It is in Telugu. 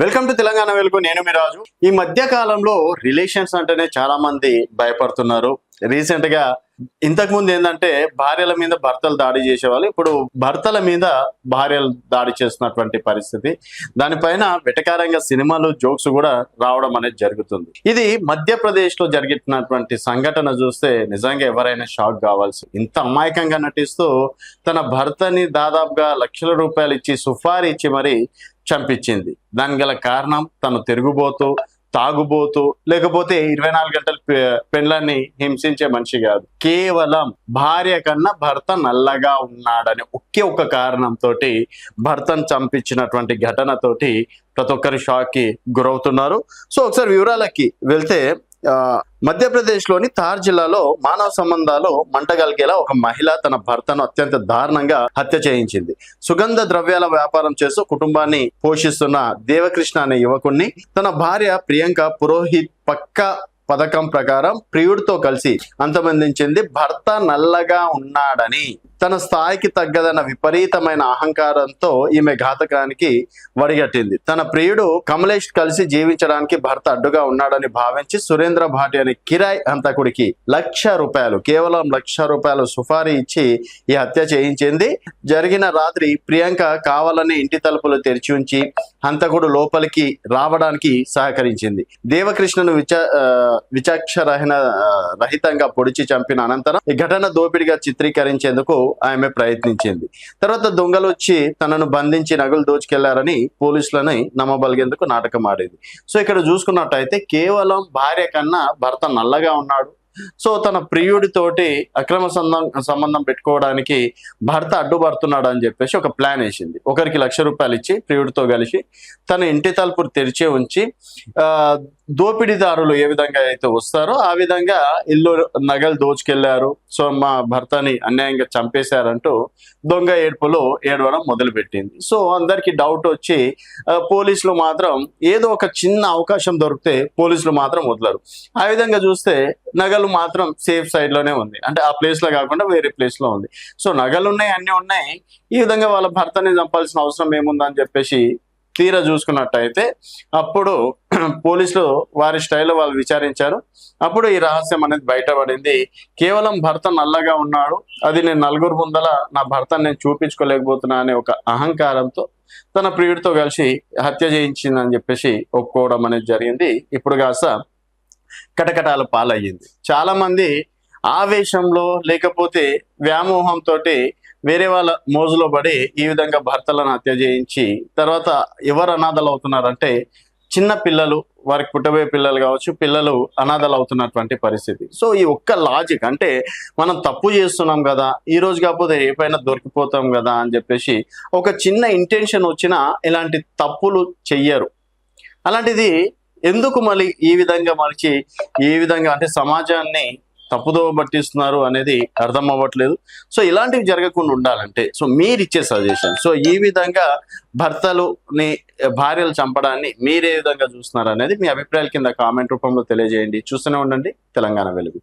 వెల్కమ్ టు తెలంగాణ వెలుగు. నేను మీ రాజు. ఈ మధ్య కాలంలో రిలేషన్స్ అంటేనే చాలా మంది భయపడుతున్నారు. రీసెంట్ గా ఇంతకు ముందు ఏంటంటే భార్యల మీద భర్తలు దాడి చేసేవాళ్ళు, ఇప్పుడు భర్తల మీద భార్యలు దాడి చేస్తున్నటువంటి పరిస్థితి. దానిపైన వెటకారంగా సినిమాలు, జోక్స్ కూడా రావడం అనేది జరుగుతుంది. ఇది మధ్యప్రదేశ్ లో జరిగినటువంటి సంఘటన చూస్తే నిజంగా ఎవరైనా షాక్ కావాల్సి. ఇంత అమాయకంగా నటిస్తూ తన భర్తని దాదాపుగా లక్షల రూపాయలు ఇచ్చి, సుఫారీ ఇచ్చి మరి చంపించింది. దానికి గల కారణం తను తిరుగుబోతూ, తాగుబోతూ, లేకపోతే 24 గంటలు పెండ్లాన్ని హింసించే మనిషి కాదు. కేవలం భార్య కన్నా భర్త నల్లగా ఉన్నాడని ఒకే ఒక కారణంతో భర్తను చంపించినటువంటి ఘటనతోటి ప్రతి ఒక్కరి షాక్ కి గురవుతున్నారు. సో ఒకసారి వివరాలకి వెళ్తే, మధ్యప్రదేశ్లోని తార్ జిల్లాలో మానవ సంబంధాలు మంటగలిగేలా ఒక మహిళ తన భర్తను అత్యంత దారుణంగా హత్య చేయించింది. సుగంధ ద్రవ్యాల వ్యాపారం చేస్తూ కుటుంబాన్ని పోషిస్తున్న దేవకృష్ణ అనే యువకుణ్ణి తన భార్య ప్రియాంక పురోహిత్ పక్కా పథకం ప్రకారం ప్రియుడితో కలిసి అంతమందించింది. భర్త నల్లగా ఉన్నాడని, తన స్థాయికి తగ్గదన్న విపరీతమైన అహంకారంతో ఈమె ఘాతకానికి వడిగట్టింది. తన ప్రియుడు కమలేష్ కలిసి జీవించడానికి భర్త అడ్డుగా ఉన్నాడని భావించి సురేంద్ర భాటి అనే కిరాయ్ హంతకుడికి ₹1,00,000, కేవలం ₹1,00,000 సుఫారీ ఇచ్చి ఈ హత్య చేయించింది. జరిగిన రాత్రి ప్రియాంక కావాలని ఇంటి తలుపులు తెరిచి ఉంచి హంతకుడు లోపలికి రావడానికి సహకరించింది. దేవకృష్ణను రహితంగా పొడిచి చంపిన అనంతరం ఈ ఘటన దోపిడిగా చిత్రీకరించేందుకు ఆమె ప్రయత్నించింది. తర్వాత దొంగలు వచ్చి తనను బంధించి నగలు దోచుకెళ్లారని పోలీసులని నమ్మబలిగేందుకు నాటకం ఆడేది. సో ఇక్కడ చూసుకున్నట్టయితే కేవలం భార్య కన్నా భర్త నల్లగా ఉన్నాడు, సో తన ప్రియుడితోటి అక్రమ సంబంధం పెట్టుకోవడానికి భర్త అడ్డుపడుతున్నాడు అని చెప్పేసి ఒక ప్లాన్ వేసింది. ఒకరికి ₹1,00,000 ఇచ్చి ప్రియుడితో కలిసి తన ఇంటి తలుపులు తెరిచే ఉంచి, దోపిడీదారులు ఏ విధంగా అయితే వస్తారో ఆ విధంగా ఇల్లు నగలు దోచుకెళ్లారు, సో మా భర్తని అన్యాయంగా చంపేశారంటూ దొంగ ఏడవడం మొదలుపెట్టింది. సో అందరికి డౌట్ వచ్చి పోలీసులు మాత్రం ఏదో ఒక చిన్న అవకాశం దొరికితే పోలీసులు మాత్రం వదలరు. ఆ విధంగా చూస్తే నగలు మాత్రం సేఫ్ సైడ్ లోనే ఉంది, అంటే ఆ ప్లేస్ లో కాకుండా వేరే ప్లేస్ లో ఉంది. సో నగలు ఉన్నాయి, అన్ని ఉన్నాయి, ఈ విధంగా వాళ్ళ భర్తని చంపాల్సిన అవసరం ఏముందని చెప్పేసి తీరా చూసుకున్నట్టయితే అప్పుడు పోలీసులు వారి స్టైల్లో వాళ్ళు విచారించారు. అప్పుడు ఈ రహస్యం అనేది బయటపడింది. కేవలం భర్త నల్లగా ఉన్నాడు, అది నేను నలుగురు ముందల నా భర్తను నేను చూపించుకోలేకపోతున్నా అనే ఒక అహంకారంతో తన ప్రియుడితో కలిసి హత్య చేయించిందని చెప్పేసి ఒప్పుకోవడం అనేది జరిగింది. ఇప్పుడు కాస్త కటకటాల పాలయ్యింది. చాలా మంది ఆవేశంలో లేకపోతే వ్యామోహంతో వేరే వాళ్ళ మోజులో పడి ఈ విధంగా భర్తలను హత్య చేయించి తర్వాత ఎవరు అనాథలు అవుతున్నారంటే చిన్న పిల్లలు, వారికి పుట్టబోయే పిల్లలు కావచ్చు, పిల్లలు అనాథలు అవుతున్నటువంటి పరిస్థితి. సో ఈ ఒక్క లాజిక్, అంటే మనం తప్పు చేస్తున్నాం కదా, ఈ రోజు కాకపోతే రేపైనా దొరికిపోతాం కదా అని చెప్పేసి ఒక చిన్న ఇంటెన్షన్ వచ్చినా ఇలాంటి తప్పులు చెయ్యరు. అలాంటిది ఎందుకు మళ్ళీ ఈ విధంగా మలిచి ఈ విధంగా అంటే సమాజాన్ని తప్పుదో పట్టిస్తున్నారు అనేది అర్థం అవ్వట్లేదు. సో ఇలాంటివి జరగకుండా ఉండాలంటే సో మీరు ఇచ్చే సజెషన్, సో ఈ విధంగా భార్యలు చంపడాన్ని మీరే విధంగా చూస్తున్నారు అనేది మీ అభిప్రాయాల కింద కామెంట్ రూపంలో తెలియజేయండి. చూస్తూనే ఉండండి తెలంగాణ వెలుగు.